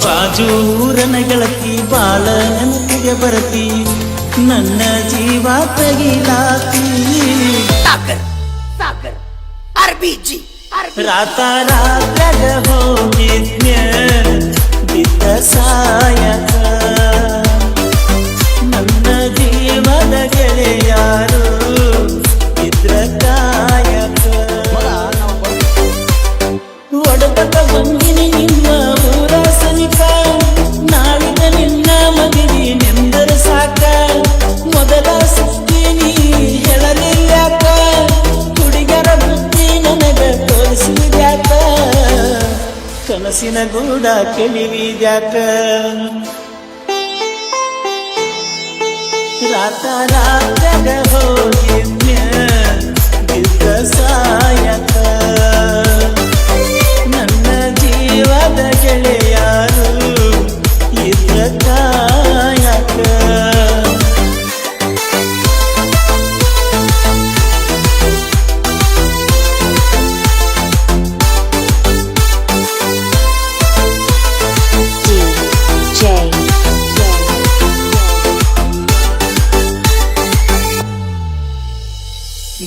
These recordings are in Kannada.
ಬಾಜೂರನ ಗೆಳತಿ ಬಾಳ ನೆನಪಿಗೆ ಬರತಿ ನನ್ನ ಜೀವ ತಗಿಲಾತಿ ರಾತ ರಾತ್ರಾಗ ಹೋಗಿದ್ನ್ಯ ಬಿದ್ದ ಸಾಯಕ ನನ್ನ ಜೀವದ ಗೆಳೆಯಾರು ಇದ್ರ ಕಾಯಕ ಒಡಪಟ ಬಂದಿನಿ ನಿಮ್ಮ ಊರ ಸನಿಕ ನಾಳಿನ ನಿನ್ನ ಮದುವೆ ನೆಂದರ ಸಾಕ ಮೊದಲ ಸುತ್ತೀನಿ ಹೇಳಲಿಲ್ಯಾಕ ಹುಡುಗರ ಬುದ್ಧಿ ನನಗ ತೋರಿಸಿದ್ಯಾಕ ಕನಸಿನ ಗೂಡ ಕೆಳಿವಿದ್ಯಾಕ ರಾತ ರಾತ್ರಾಗ ಹೋಗಿದ್ನ್ಯ ಬಿದ್ದ ಸಾಯಕ ನನ್ನ ಜೀವದ ಗೆಳೆಯಾರು ಇದ್ರ ಕಾಯಕ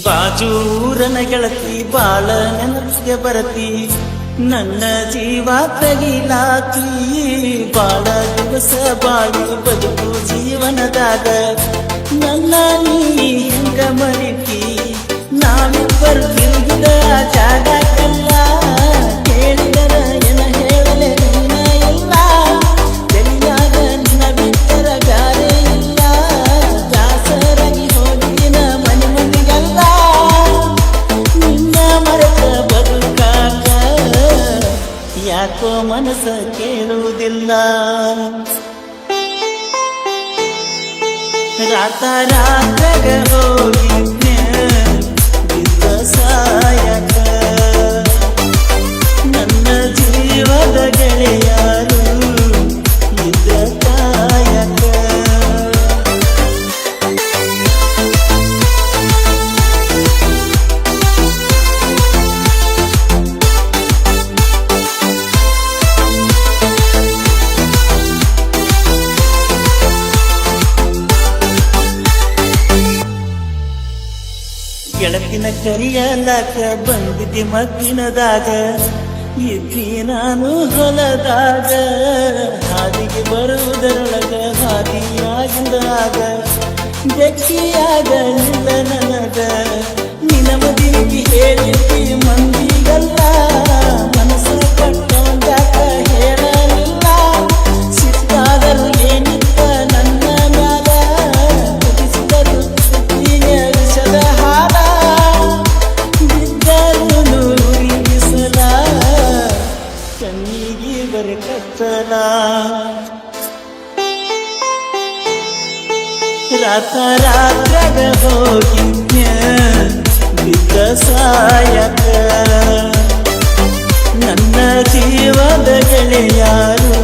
ಬಾಜೂರನ ಗೆಳತಿ ಬಾಳ ನೆನಪಿಗೆ ಬರತಿ ನನ್ನ ಜೀವ ತಗಿಲಾತಿ ಬಾಳ ದಿವಸ ಬಾಳಿ ಬದುಕು ಜೀವನದಾಗ ನನ್ನ ನೀ ಹೆಂಗ ಮರಿತಿ ನಾವಿಬ್ಬರು ತಿರುಗಿದ ಜಾಗಕ್ಕೆಲ್ಲ ಕೇಳಿದರ ಏನ ಹೇಳಲೆ ನೀನ ಇಲ್ಲ ತೆಲಿಯಾಗ ನಿನ್ನ ಬಿಟ್ಟರ ಗಾರೆ ಇಲ್ಲ ದಾಸರಾಗಿ ಹೋಗಿನ ಮನೆ ಮಂದಿಗೆಲ್ಲ ನಿನ್ನ ಮರೆತ ಬದುಕಾಕ ಯಾಕೋ ಮನಸ್ಸ ಕೇಳುವುದಿಲ್ಲ ರಾತ ರಾತ್ರಾಗ ಹೋಗಿದ್ನ್ಯ ಬಿದ್ದ ಸಾಯಕ ನನ್ನ ಜೀವದ ಗೆಳೆಯಾರು ಇದ್ರ ಕಾಯಕ ಗೆಳತಿನ ಕರಿಯಲಾಕ ಬಂದಿದ್ದಿ ಮಗ್ಗಿನದಾಗ ಇದ್ದಿ ನಾನು ಹೊಲದಾಗ ಹಾದಿಗೆ ಬರುವುದರೊಳಗ ಹಾದಿಯಾಗಿಂದಾಗ ಬೆಕ್ಕಿಯಾಗ ನಿಲ್ಲ ನನಗ ನಿನ ಮದಿಗೆ ಹೇಳಿದ್ದಿ ಮಂದಿಗಲ್ಲ ಮನಸ್ಸು ಕಟ್ಟೊಂದಾಕ ಹೇಳಲಿಲ್ಲ ಸಿಟ್ಟಾದರೂ ಏನಿತ್ತ ನನ್ನ ಮ್ಯಾಲ ಕುದಿಸಿದರು ಸುತ್ತಿನ ವಿಷದ ಹಾರ ಬಿದ್ದರು ನೂರಿಸಲ ಕಣ್ಣಿಗೆ ಬರಕತ್ತಲ ರಾತ ರಾತ್ರಾಗ ಹೋಗಿದ್ನ್ಯ ಬಿದ್ದ ಸಾಯಕ ನನ್ನ ಜೀವದ ಗೆಳೆಯಾರು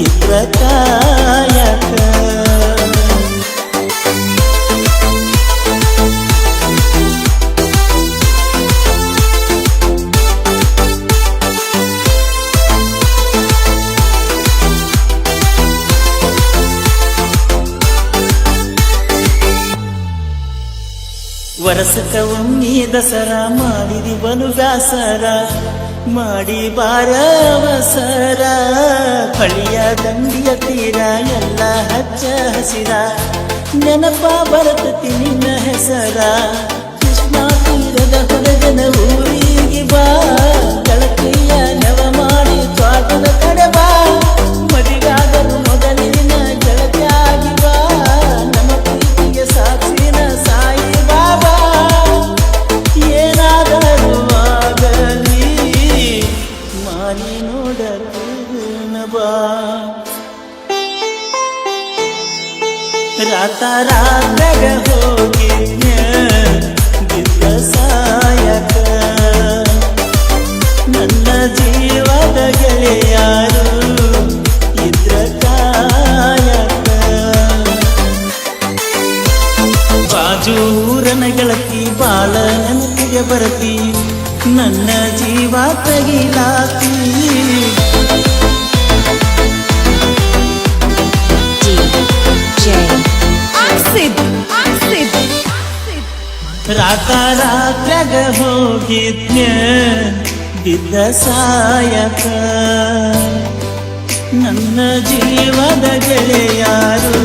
ಇದ್ರ ಕಾಯಕ ವರಸಕ ಒಮ್ಮೆ ದಸರಾ ಮಾಡಿದಿ ಬಲು ಬ್ಯಾಸರ ಮಾಡಿ ಬಾರ ಅವಸರ ಹಳಿಯ ದಂಡಿಯ ತೀರ ಎಲ್ಲ ಹಚ್ಚ ಹಸಿರ ನೆನಪ ಬರತತಿ ನಿನ್ನ ಹೆಸರ ಕೃಷ್ಣ ತೀರದ ಹೊರಗನ ಊರಿಗೆ ಬಾ ಗೆಳತಿಯ ನೆವ ಮಾಡಿ ತ್ವಾಟದ ಕಡೆ ಬಾ ಮದಿಗಾದರು ಮೊದಲಿನ ಗೆಳತಿಯಾಗಿ ಬಾ ನಮ್ಮ ಪ್ರೀತಿಗೆ ಸಾಕ್ಷಿನ ಸಾಯಿ ಬಾಬಾ ಏನಾದರೂ ಆಗಲಿ ಮಾನಿ ನೋಡನ ಬಾ ರಾತ ರಾತ್ರಾಗ ಹೋಗಿದ್ನ್ಯ ಬಿದ್ದ ಸಾಯಕ ನನ್ನ ಜೀವದ ಗೆಳೆಯಾರು ಇದ್ರ ಕಾಯಕ ಬಾಜೂರನ ಗೆಳತಿ ಬಾಳ ನೆನಪಿಗೆ ಬರತಿ ನನ್ನ ಜೀವ ತಗಿಲಾತಿ ರಾತ್ರ್ಯಾಗ ಹೋಗಿದ್ನ್ಯ ಬಿದ್ದ ಸಾಯಕ ನನ್ನ ಜೀವದ ಗೆಳೆಯಾರು